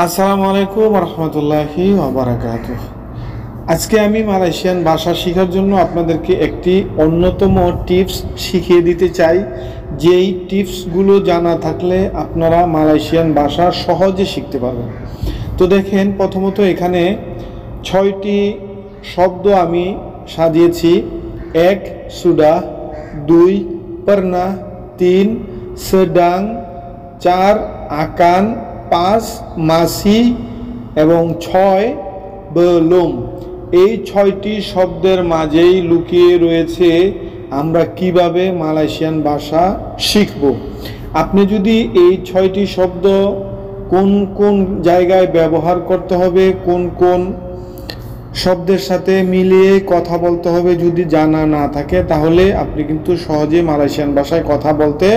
আসসালামু আলাইকুম রহমতুল্লাহি ওয়াবারাকাতুহ। আজকে আমি মালয়েশিয়ান ভাষা শেখার জন্য আপনাদেরকে একটি অন্যতম টিপস শিখিয়ে দিতে চাই। যেই টিপসগুলো জানা থাকলে আপনারা মালয়েশিয়ান ভাষা সহজে শিখতে পারবেন। তো দেখেন, প্রথমত এখানে 6টি শব্দ আমি সাজিয়েছি। 1 সুডা, 2 পারনা, 3 সেডাং, 4 আকান, 5 মাসি এবং 6 বেলুম। এই 6টি শব্দের মাঝেই লুকিয়ে রয়েছে আমরা কিভাবে মালয়েশিয়ান ভাষা শিখব। আপনি যদি এই 6টি শব্দ কোন কোন জায়গায় ব্যবহার করতে হবে, কোন কোন শব্দের সাথে মিলিয়ে কথা বলতে হবে যদি জানা না থাকে, তাহলে আপনি কিন্তু সহজে মালয়েশিয়ান ভাষায় কথা বলতে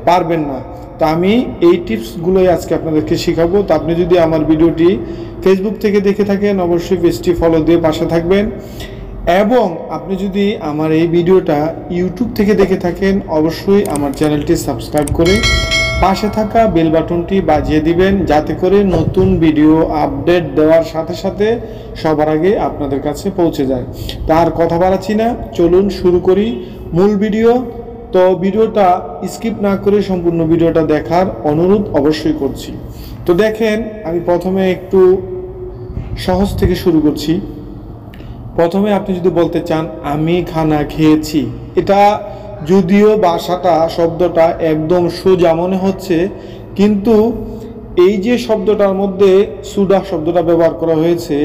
পারবেন না। তো আমি এই টিপসগুলোই আজকে আপনাদেরকে শেখাবো। তো আপনি যদি আমার ভিডিওটি ফেসবুক থেকে দেখে থাকেন, অবশ্যই পেজটি ফলো দিয়ে পাশে থাকবেন। এবং আপনি যদি আমার এই ভিডিওটা ইউটিউব থেকে দেখে থাকেন, অবশ্যই আমার চ্যানেলটি সাবস্ক্রাইব করে পাশে থাকা বেল বাটনটি বাজিয়ে দিবেন, যাতে করে নতুন ভিডিও আপডেট দেওয়ার সাথে সাথে সবার আগে আপনাদের কাছে পৌঁছে যায়। তার কথা বাড়াচ্ছি না, চলুন শুরু করি মূল ভিডিও। তো ভিডিওটা স্কিপ না করে সম্পূর্ণ ভিডিওটা দেখার অনুরোধ অবশ্যই করছি। তো দেখেন, আমি প্রথমে একটু সহজ থেকে শুরু করছি। প্রথমে আপনি যদি বলতে চান আমি খানা খেয়েছি, এটা যদিও ভাষাটা শব্দটা একদম সোজা মনে হচ্ছে, কিন্তু এই যে শব্দটার মধ্যে সুডা শব্দটা ব্যবহার করা হয়েছে,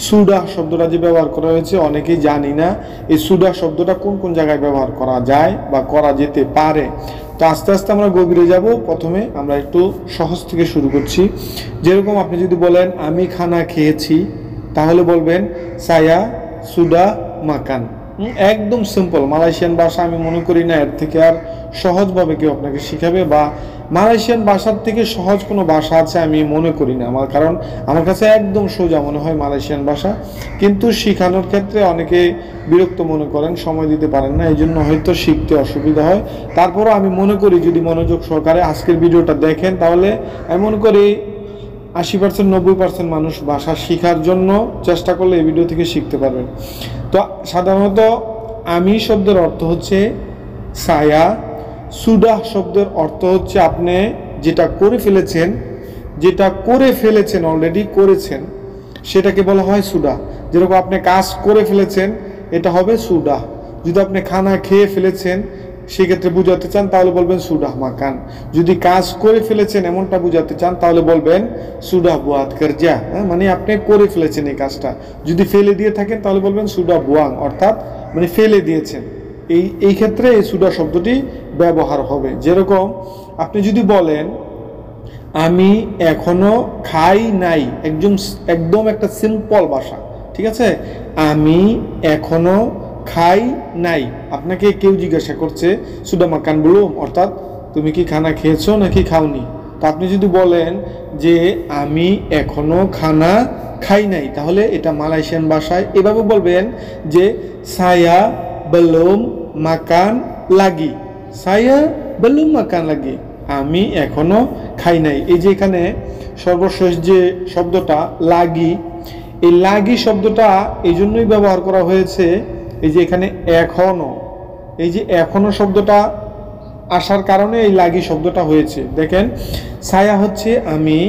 সুডা শব্দটা যে ব্যবহার করা হয়েছে অনেকেই জানি না এই সুডা শব্দটা কোন কোন জায়গায় ব্যবহার করা যায় বা করা যেতে পারে। তো আস্তে আস্তে আমরা গভীরে যাব। প্রথমে আমরা একটু সহজ থেকে শুরু করছি। যেরকম আপনি যদি বলেন আমি খানা খেয়েছি, তাহলে বলবেন সায়া সুডা মাকান। একদম সিম্পল মালয়েশিয়ান ভাষা। আমি মনে করি না এর থেকে আর সহজভাবে কেউ আপনাকে শিখাবে, বা মালয়েশিয়ান ভাষার থেকে সহজ কোনো ভাষা আছে আমি মনে করি না। কারণ আমার কাছে একদম সোজা মনে হয় মালয়েশিয়ান ভাষা, কিন্তু শেখানোর ক্ষেত্রে অনেকে বিরক্ত মনে করেন, সময় দিতে পারেন না, এই জন্য হয়তো শিখতে অসুবিধা হয়। তারপরও আমি মনে করি যদি মনোযোগ সহকারে আজকের ভিডিওটা দেখেন, তাহলে আমি মনে করি 80% 90% মানুষ ভাষা শেখার জন্য চেষ্টা করলে এই ভিডিও থেকে শিখতে পারবেন। তো সাধারণত আমি শব্দের অর্থ হচ্ছে সায়া, সুডা শব্দের অর্থ হচ্ছে আপনি যেটা করে ফেলেছেন অলরেডি করেছেন, সেটাকে বলা হয় সুডা। যেরকম আপনি কাজ করে ফেলেছেন, এটা হবে সুডা। যদি আপনি খানা খেয়ে ফেলেছেন সেক্ষেত্রে বুঝাতে চান, তাহলে বলবেন সুডা মাকান। যদি কাজ করে ফেলেছেন এমনটা বুঝাতে চান, তাহলে বলবেন সুডা বুয়াত করজা, মানে আপনি করে ফেলেছেন এই কাজটা। যদি ফেলে দিয়ে থাকেন তাহলে বলবেন সুডা বুয়াং, অর্থাৎ মানে ফেলে দিয়েছেন। এই ক্ষেত্রে এই সুডা শব্দটি ব্যবহার হবে। যেরকম আপনি যদি বলেন আমি এখনো খাই নাই, একদম একটা সিম্পল ভাষা, ঠিক আছে। আমি এখনো খাই নাই, আপনাকে কেউ জিজ্ঞাসা করছে সুডা মাকান বলুম, অর্থাৎ তুমি কি খানা খেয়েছো নাকি খাওনি। তো আপনি যদি বলেন যে আমি এখনো খানা খাই নাই, তাহলে এটা মালয়েশিয়ান ভাষায় এভাবে বলবেন যে সায়া বেলুম মাকান লাগি, সায়া বেলুম মাকান লাগি, আমি এখনো খাই নাই। এই যে এখানে সর্বশেষ যে শব্দটা লাগি, এই লাগি শব্দটা এই জন্যই ব্যবহার করা হয়েছে, এই যে এখানে এখনো, এই যে এখনো শব্দটা আসার কারণে এই লাগি শব্দটা হয়েছে। দেখেন, ছায়া হচ্ছে আমি,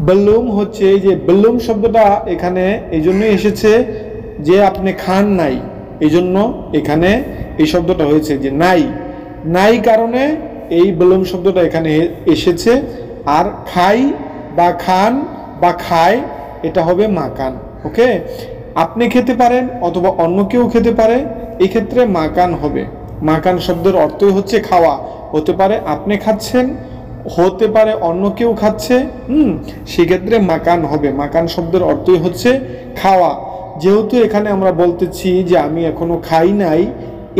বেলুম হচ্ছে, এই যে বেলুম শব্দটা এখানে এই জন্যই এসেছে যে আপনি খান নাই, এই জন্য এখানে এই শব্দটা হয়েছে যে নাই কারণে এই বেলুম শব্দটা এখানে এসেছে। আর খাই বা খান বা খায় এটা হবে মাকান। ওকে, আপনি খেতে পারেন অথবা অন্য কেউ খেতে পারে, এই ক্ষেত্রে মাকান হবে। মাকান শব্দের অর্থই হচ্ছে খাওয়া। হতে পারে আপনি খাচ্ছেন, হতে পারে অন্য কেউ খাচ্ছে, সেক্ষেত্রে মাকান হবে। মাকান শব্দের অর্থই হচ্ছে খাওয়া। যেহেতু এখানে আমরা বলতেছি যে আমি এখনো খাই নাই,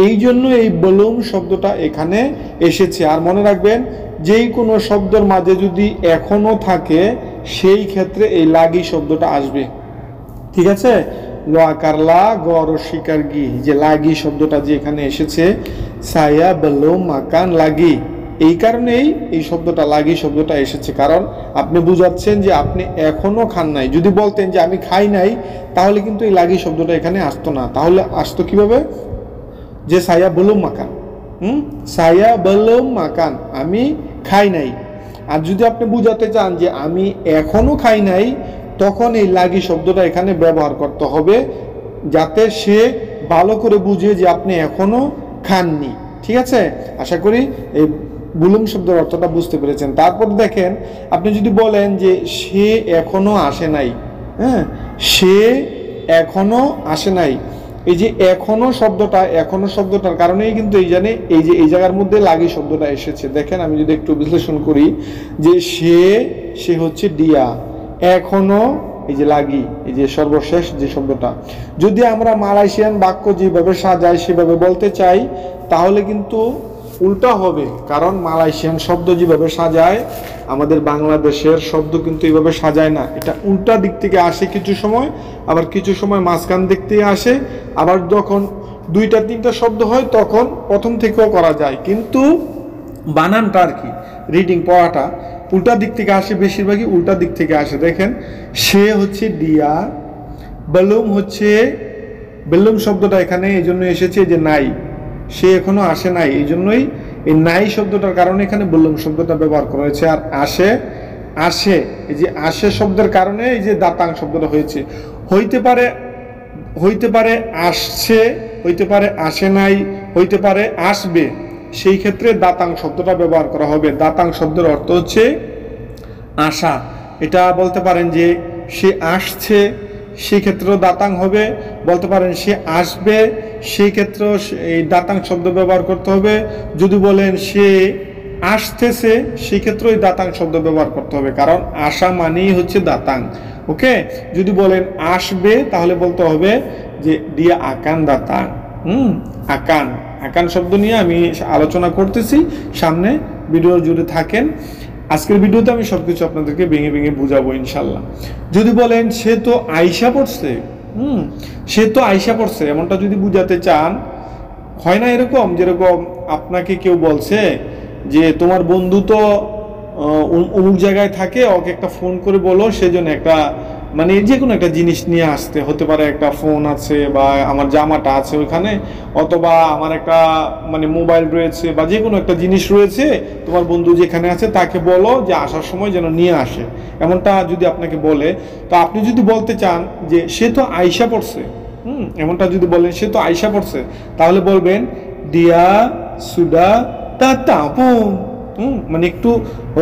এই জন্য এই বলুম শব্দটা এখানে এসেছে। আর মনে রাখবেন, যেই কোনো শব্দের মাঝে যদি এখনো থাকে সেই ক্ষেত্রে এই লাগি শব্দটা আসবে, ঠিক আছে। লোয়াকারলা গর শিকার গি, যে লাগি শব্দটা যে এখানে এসেছে, সায়া বেলুম মাকান লাগি, এই কারণেই এই শব্দটা লাগি শব্দটা এসেছে, কারণ আপনি বুঝাচ্ছেন যে আপনি এখনো খান নাই। যদি বলতেন যে আমি খাই নাই, তাহলে কিন্তু এই লাগি শব্দটা এখানে আসতো না। তাহলে আসতো কিভাবে, যে সায়া বলুম মাকান, সায়া বলুম মাকান, আমি খাই নাই। আর যদি আপনি বুঝাতে চান যে আমি এখনো খাই নাই, তখন এই লাগি শব্দটা এখানে ব্যবহার করতে হবে, যাতে সে ভালো করে বুঝে যে আপনি এখনো খাননি। ঠিক আছে, আশা করি এই বুলুম শব্দের অর্থটা বুঝতে পেরেছেন। তারপর দেখেন, আপনি যদি বলেন যে সে এখনো আসে নাই, হ্যাঁ, সে এখনো আসে নাই, এই যে এখনো শব্দটার কারণেই কিন্তু এই জায়গার মধ্যে লাগি শব্দটা এসেছে। দেখেন, আমি যদি একটু বিশ্লেষণ করি, যে সে হচ্ছে দিয়া, এখনো এই যে লাগি, এই যে সর্বশেষ যে শব্দটা। যদি আমরা মালয়েশিয়ান বাক্য যেভাবে সাজাই সেভাবে বলতে চাই, তাহলে কিন্তু উল্টা হবে, কারণ মালয়েশিয়ান শব্দ যেভাবে সাজায়, আমাদের বাংলাদেশের শব্দ কিন্তু এইভাবে সাজায় না। এটা উল্টা দিক থেকে আসে কিছু সময়, আবার কিছু সময় মাঝখান দিক থেকে আসে, আবার যখন 2-3টা শব্দ হয় তখন প্রথম থেকেও করা যায়, কিন্তু বানানটা আর কি, রিডিং পড়াটা উল্টা দিক থেকে আসে, বেশিরভাগই উল্টা দিক থেকে আসে। দেখেন, সে হচ্ছে দিয়া, বেলুম শব্দটা এখানে এই জন্য এসেছে যে নাই, সে এখনো আসে নাই, এই জন্যই এই নাই শব্দটার কারণে এখানে বললুম শব্দটা ব্যবহার করা হয়েছে। আর আসে, এই যে আসে শব্দের কারণে এই যে দাতাং শব্দটা হয়েছে। হইতে পারে আসছে, হইতে পারে আসে নাই, হইতে পারে আসবে, সেই ক্ষেত্রে দাতাং শব্দটা ব্যবহার করা হবে। দাতাং শব্দের অর্থ হচ্ছে আসা। এটা বলতে পারেন যে সে আসছে, সেই ক্ষেত্রেও দাতাং হবে। বলতে পারেন সে আসবে, সেই ক্ষেত্রেও এই দাতাং শব্দ ব্যবহার করতে হবে। যদি বলেন সে আসতেছে, সেই ক্ষেত্রেও এই দাতাং শব্দ ব্যবহার করতে হবে, কারণ আসা মানেই হচ্ছে দাতাং। ওকে, যদি বলেন আসবে, তাহলে বলতে হবে যে দিয়া আকান দাতাং। আকান শব্দ নিয়ে আমি আলোচনা করতেছি, সামনে ভিডিও জুড়ে থাকেন। আজকের ভিডিওতে আমি সবকিছু আপনাদেরকে ভেঙে ভেঙে বুঝাবো ইনশাল্লাহ। যদি বলেন সে তো আইসা পড়ছে, সে তো আইসা পড়ছে, এমনটা যদি বুঝাতে চান, হয় না এরকম, যেরকম আপনাকে কেউ বলছে যে তোমার বন্ধু তো অমুক জায়গায় থাকে, ওকে একটা ফোন করে বলো সেজন্য একটা মানে যে কোনো একটা জিনিস নিয়ে আসতে, হতে পারে একটা ফোন আছে বা আমার জামাটা আছে ওইখানে, অথবা আমার একটা মানে মোবাইল রয়েছে বা যে কোনো একটা জিনিস রয়েছে, তোমার বন্ধু যেখানে আছে তাকে বলো যে আসার সময় যেন নিয়ে আসে। এমনটা যদি আপনাকে বলে, তো আপনি যদি বলতে চান যে সে তো আইসা পড়ছে, এমনটা যদি বলেন সে তো আইসা পড়ছে, তাহলে বলবেন দিয়া সুডা তাতাপুন। মানে একটু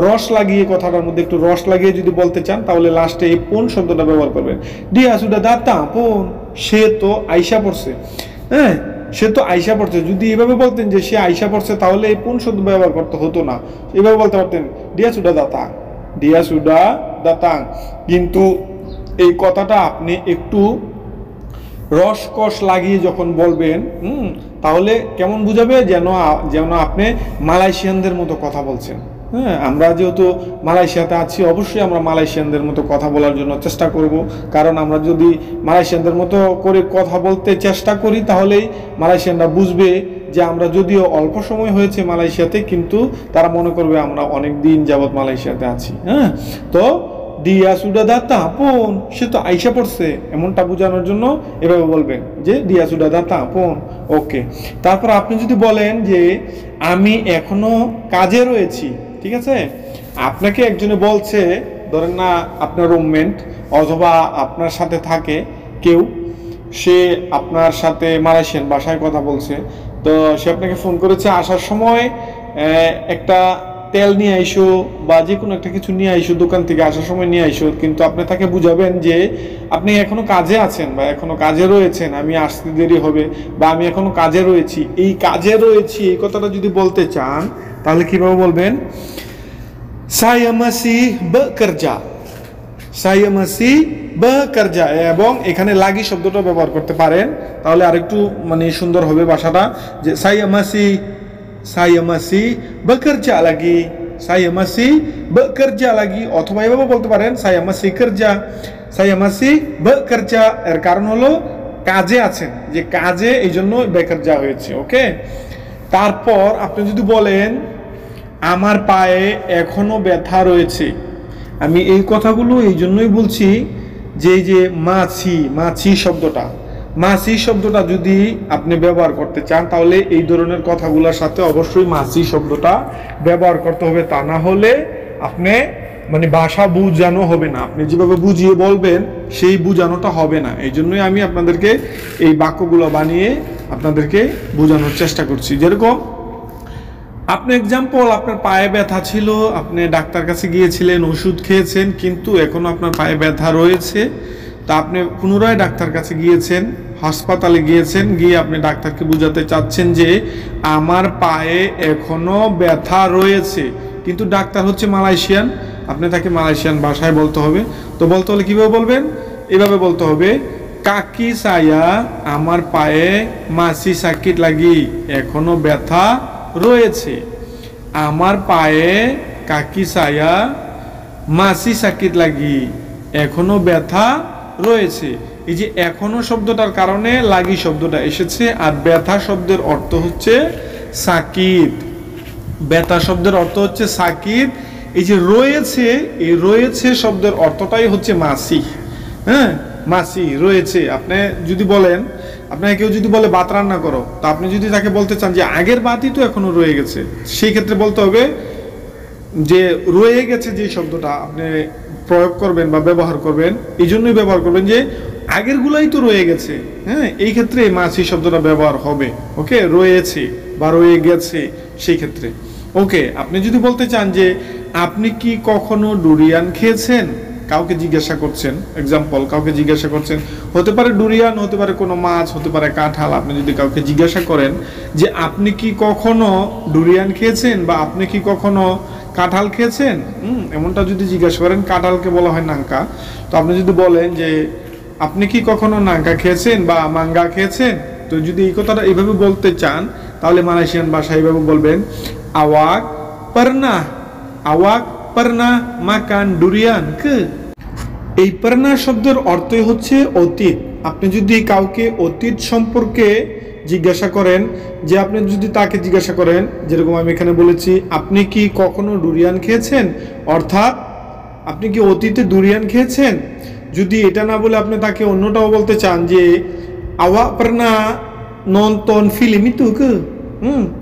রস লাগিয়ে, কথাটার মধ্যে একটু রস লাগিয়ে যদি বলতে চান, তাহলে লাস্টে এই পোন শব্দটা ব্যবহার করবেন। দিয়া সুডা দাতা পোন, সে তো আইসা পড়ছে, হ্যাঁ, সে তো আইসা পড়ছে। যদি এভাবে বলতেন যে সে আইসা পড়ছে, তাহলে এই পোন শব্দ ব্যবহার করতে হতো না, এভাবে বলতে পারতেন দিয়া সুডা দাতাং। কিন্তু এই কথাটা আপনি একটু রসকস লাগিয়ে যখন বলবেন, তাহলে কেমন বুঝাবে, যেন আপনি মালয়েশিয়ানদের মতো কথা বলছেন। হ্যাঁ, আমরা যেহেতু মালয়েশিয়াতে আছি, অবশ্যই আমরা মালয়েশিয়ানদের মতো কথা বলার জন্য চেষ্টা করব, কারণ আমরা যদি মালয়েশিয়ানদের মতো করে কথা বলতে চেষ্টা করি, তাহলেই মালয়েশিয়ানরা বুঝবে যে আমরা যদিও অল্প সময় হয়েছে মালয়েশিয়াতে, কিন্তু তারা মনে করবে আমরা অনেক দিন যাবৎ মালয়েশিয়াতে আছি। হ্যাঁ, তো দিয়া সুডা দাতা আপন, সে তো আইসা পড়ছে, এমনটা বোঝানোর জন্য এভাবে বলবেন যে দিয়া সুডা দাতা আপন। ওকে, তারপর আপনি যদি বলেন যে আমি এখনো কাজে রয়েছি, ঠিক আছে, আপনাকে একজনে বলছে, ধরেন না আপনার রুমমেট অথবা আপনার সাথে থাকে কেউ, সে আপনার সাথে মালয়েশিয়ান ভাষায় কথা বলছে, তো সে আপনাকে ফোন করেছে আসার সময় একটা তেল নিয়ে আইসো বা যে কোনো একটা কিছু নিয়ে আইসো, দোকান থেকে আসার সময় নিয়ে আইসো, কিন্তু আপনি তাকে বুঝাবেন যে আপনি এখনো কাজে আছেন বা এখনো কাজে রয়েছেন, আমি আসতে দেরি হবে বা আমি এখনো কাজে রয়েছি। এই কাজে রয়েছি এই কথাটা যদি বলতে চান, তাহলে কিভাবে বলবেন, saya masih bekerja, এবং এখানে লাগি শব্দটা ব্যবহার করতে পারেন, তাহলে আরেকটু মানে সুন্দর হবে ভাষাটা, যে saya masih bekerja lagi, অথবা এভাবে বলতে পারেন saya masih bekerja, এর কারণ হলো কাজে আছেন, যে কাজে, এই জন্য বেকারজা হয়েছে। ওকে, তারপর আপনি যদি বলেন আমার পায়ে এখনো ব্যথা রয়েছে। আমি এই কথাগুলো এই জন্যই বলছি যে এই যে মাছি শব্দটা যদি আপনি ব্যবহার করতে চান তাহলে এই ধরনের কথাগুলোর সাথে অবশ্যই মাছি শব্দটা ব্যবহার করতে হবে, তা না হলে আপনি মানে ভাষা বুঝানো হবে না, আপনি যেভাবে বুঝিয়ে বলবেন সেই বুঝানোটা হবে না। এই জন্যই আমি আপনাদেরকে এই বাক্যগুলো বানিয়ে আপনাদেরকে বোঝানোর চেষ্টা করছি। যেরকম আপনি এক্সাম্পল, আপনার পায়ে ব্যথা ছিল, আপনি ডাক্তার কাছে গিয়েছিলেন, ওষুধ খেয়েছেন, কিন্তু এখনো আপনার পায়ে ব্যথা রয়েছে। তা আপনি পুনরায় ডাক্তার কাছে গিয়েছেন, হাসপাতালে গিয়েছেন, গিয়ে আপনি ডাক্তারকে বোঝাতে চাচ্ছেন যে আমার পায়ে এখনো ব্যথা রয়েছে, কিন্তু ডাক্তার হচ্ছে মালয়েশিয়ান, আপনি তাকে মালয়েশিয়ান ভাষায় বলতে হবে। তো বলতে হলে কীভাবে বলবেন? এভাবে বলতে হবে, কাকি সায়া আমার পায়ে মাসি সাকিট লাগি, এখনো ব্যথা রয়েছে। আমার পায়ে কাকি সায়া মাসি সাকিট লাগি, এখনো ব্যথা রয়েছে। এই যে এখনো শব্দটার কারণে লাগি শব্দটা এসেছে, আর ব্যথা শব্দের অর্থ হচ্ছে সাকিত। ব্যথা শব্দের অর্থ হচ্ছে সাকিত। এই যে রয়েছে, এই রয়েছে শব্দের অর্থটাই হচ্ছে মাসি। হ্যাঁ, মাসি রয়েছে। আপনি যদি বলেন, আপনাকে কেউ যদি বলে ভাত রান্না করো, তা আপনি যদি তাকে বলতে চান যে আগের ভাতই তো এখনো রয়ে গেছে, সেই ক্ষেত্রে বলতে হবে যে রয়ে গেছে যে শব্দটা আপনি প্রয়োগ করবেন বা ব্যবহার করবেন, এই জন্যই ব্যবহার করবেন যে আগের গুলাই তো রয়ে গেছে। হ্যাঁ, এই ক্ষেত্রে মাছি শব্দটা ব্যবহার হবে। ওকে, রয়েছে বা রয়ে গেছে সেই ক্ষেত্রে। ওকে, আপনি যদি বলতে চান যে আপনি কি কখনো ডুরিয়ান খেয়েছেন, কাউকে জিজ্ঞাসা করছেন, এক্সাম্পল কাউকে জিজ্ঞাসা করছেন, হতে পারে ডুরিয়ান, হতে পারে কোনো মাছ, হতে পারে কাঁঠাল। আপনি যদি কাউকে জিজ্ঞাসা করেন যে আপনি কি কখনো ডুরিয়ান খেয়েছেন বা আপনি কি কখনো কাঁঠাল খেয়েছেন, এমনটা যদি জিজ্ঞাসা করেন, কাঁঠালকে বলা হয় নাঙ্কা। তো আপনি যদি বলেন যে আপনি কি কখনো নাঙ্কা খেয়েছেন বা মাঙ্গা খেয়েছেন, তো যদি এই কথাটা এইভাবে বলতে চান তাহলে মালয়েশিয়ান ভাষায় এইভাবে বলবেন, আওয়াক পারনা মাকান ডুরিয়ান কে। এই পারনা শব্দের অর্থই হচ্ছে অতীত। আপনি যদি কাউকে অতীত সম্পর্কে জিজ্ঞাসা করেন, যে আপনি যদি তাকে জিজ্ঞাসা করেন, যেরকম আমি এখানে বলেছি, আপনি কি কখনো ডুরিয়ান খেয়েছেন, অর্থাৎ আপনি কি অতীতে ডুরিয়ান খেয়েছেন। যদি এটা না বলে আপনি তাকে অন্যটাও বলতে চান যে আওয়া পারনা নন্তন ফিল্ম ইতু কে,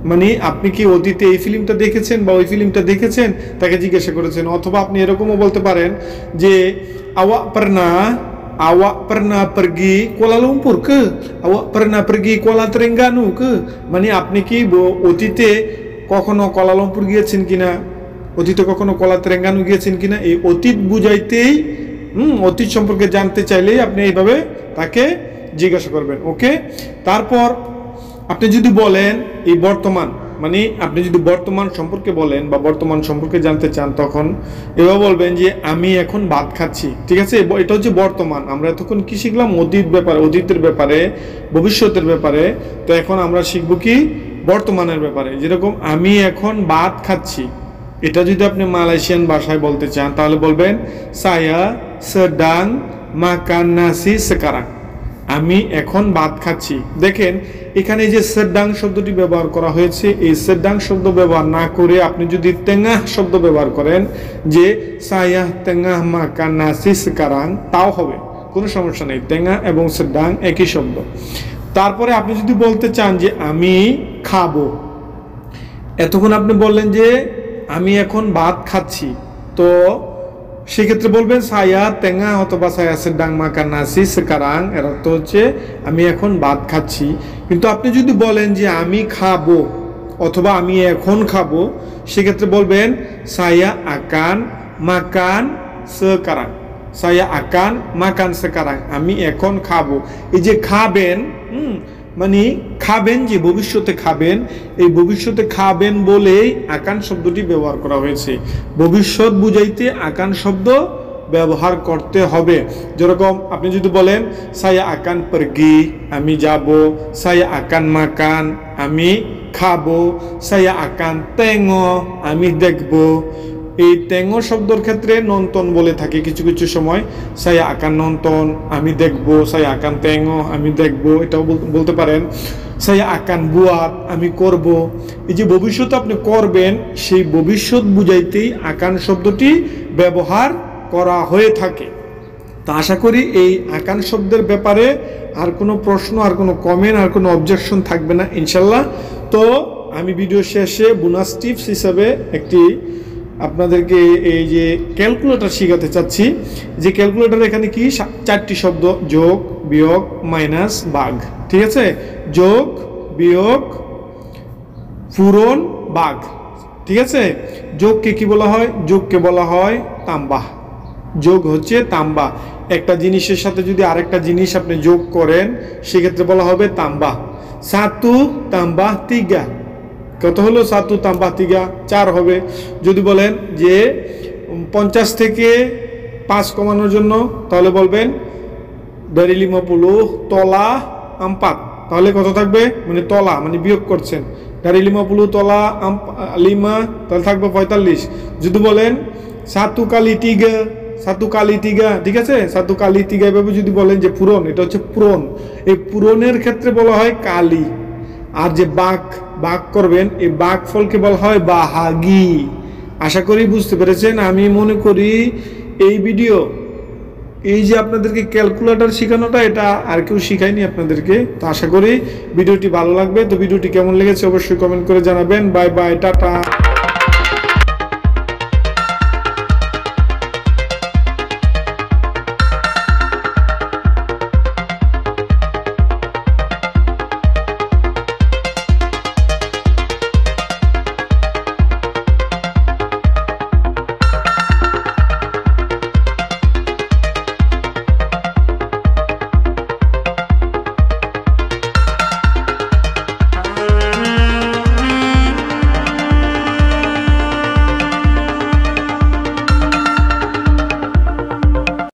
মানে আপনি কি অতীতে এই ফিল্মটা দেখেছেন বা ওই ফিল্মটা দেখেছেন, তাকে জিজ্ঞাসা করেছেন। অথবা আপনি এরকমও বলতে পারেন যে আওয়া পারনা pergi Kuala Lumpur ke, awak pernah pergi Kuala Terengganu ke, মানে আপনি কি অতীতে কখনো কোয়ালালামপুর গিয়েছেন কিনা, অতীতে কখনো কোয়ালা তেরেঙ্গানু গিয়েছেন কিনা। এই অতীত বুঝাইতেই অতীত সম্পর্কে জানতে চাইলেই আপনি এইভাবে তাকে জিজ্ঞাসা করবেন। ওকে, তারপর আপনি যদি বলেন এই বর্তমান, মানে আপনি যদি বর্তমান সম্পর্কে বলেন বা বর্তমান সম্পর্কে জানতে চান, তখন এভাবে বলবেন যে আমি এখন ভাত খাচ্ছি। ঠিক আছে, এটা হচ্ছে বর্তমান। আমরা এতক্ষণ কি শিখলাম? অতীতের ব্যাপারে, ভবিষ্যতের ব্যাপারে। তো এখন আমরা শিখবো কি? বর্তমানের ব্যাপারে। যেরকম আমি এখন ভাত খাচ্ছি, এটা যদি আপনি মালয়েশিয়ান ভাষায় বলতে চান তাহলে বলবেন saya sedang makan nasi sekarang, আমি এখন ভাত খাচ্ছি। দেখেন এখানে যে সেডাং শব্দটি ব্যবহার করা হয়েছে, এই সেডাং শব্দ ব্যবহার না করে আপনি যদি তেঙ্গাহ শব্দ ব্যবহার করেন, যে saya tengah makan nasi sekarang, তাও হবে, কোনো সমস্যা নেই। তেঙ্গা এবং সেডাং একই শব্দ। তারপরে আপনি যদি বলতে চান যে আমি খাবো, এতক্ষণ আপনি বললেন যে আমি এখন ভাত খাচ্ছি, তো সেক্ষেত্রে বলবেন সায়া তেঙ্গা অথবা সায়া সেডাং মাকান নাসি সেকারাং, এর অর্থ হচ্ছে আমি এখন ভাত খাচ্ছি। কিন্তু আপনি যদি বলেন যে আমি খাবো অথবা আমি এখন খাবো, সেক্ষেত্রে বলবেন সায়া আকান মাকান সেকারাং, সায়া আকান মাকান সেকারাং, আমি এখন খাবো। এই যে খাবেন, মানে খাবেন, যে ভবিষ্যতে খাবেন, এই ভবিষ্যতে খাবেন বলেই আকান শব্দটি ব্যবহার করা হয়েছে। ভবিষ্যৎ বুঝাইতে আকান শব্দ ব্যবহার করতে হবে। যেরকম আপনি যদি বলেন saya akan pergi, আমি যাব, saya akan makan, আমি খাবো, saya akan tengok, আমি দেখব, এই তেঙ্গ শব্দের ক্ষেত্রে নন্তন বলে থাকে কিছু কিছু সময়। সাই আকান নন্তন আমি দেখব, সাই আকান তেঙ্গ আমি দেখব, এটাও বলতে পারেন। সাই আকান বুয়াত আমি করব। এই যে ভবিষ্যৎ আপনি করবেন, সেই ভবিষ্যৎ বুঝাইতেই আকান শব্দটি ব্যবহার করা হয়ে থাকে। তা আশা করি এই আকান শব্দের ব্যাপারে আর কোনো প্রশ্ন, আর কোনো কমেন্ট, আর কোনো অবজেকশন থাকবে না ইনশাল্লাহ। তো আমি ভিডিও শেষে বোনাস টিপস হিসাবে একটি আপনাদেরকে এই যে ক্যালকুলেটর শেখাতে চাচ্ছি। যে ক্যালকুলেটর এখানে কি 4টি শব্দ, যোগ, বিয়োগ, মাইনাস, ভাগ। ঠিক আছে, যোগ, বিয়োগ, পূরণ, ভাগ। ঠিক আছে, যোগকে কি বলা হয়? যোগকে বলা হয় তাম্বা। যোগ হচ্ছে তাম্বা। একটা জিনিসের সাথে যদি আরেকটা জিনিস আপনি যোগ করেন, সেক্ষেত্রে বলা হবে তাম্বা। সাতু তাম্বা তিগা, কত হলো? সাতু তাম্বা তিগা, 4 হবে। যদি বলেন যে 50 থেকে 5 কমানোর জন্য, তাহলে বলবেন 25 তলা আমপাত, তাহলে কত থাকবে? মানে তলা মানে বিয়োগ করছেন, 25 তলা লিমা, তাহলে থাকবে 45। যদি বলেন সাতু কালি তিগা, সাতু কালি তিগা, ঠিক আছে, সাতু কালি তিগা, এভাবে যদি বলেন যে পূরণ, এটা হচ্ছে পূরণ। এই পূরণের ক্ষেত্রে বলা হয় কালি। আর যে বাক করবেন, এই বাক ফলকে বলা হয় বাহাগি। আশা করি বুঝতে পেরেছেন। আমি মনে করি এই ভিডিও, এই যে আপনাদেরকে ক্যালকুলেটর শেখানোটা, এটা আর কেউ শিখায়নি আপনাদেরকে। তো আশা করি ভিডিওটি ভালো লাগবে। তো ভিডিওটি কেমন লেগেছে অবশ্যই কমেন্ট করে জানাবেন। Bye bye, tata.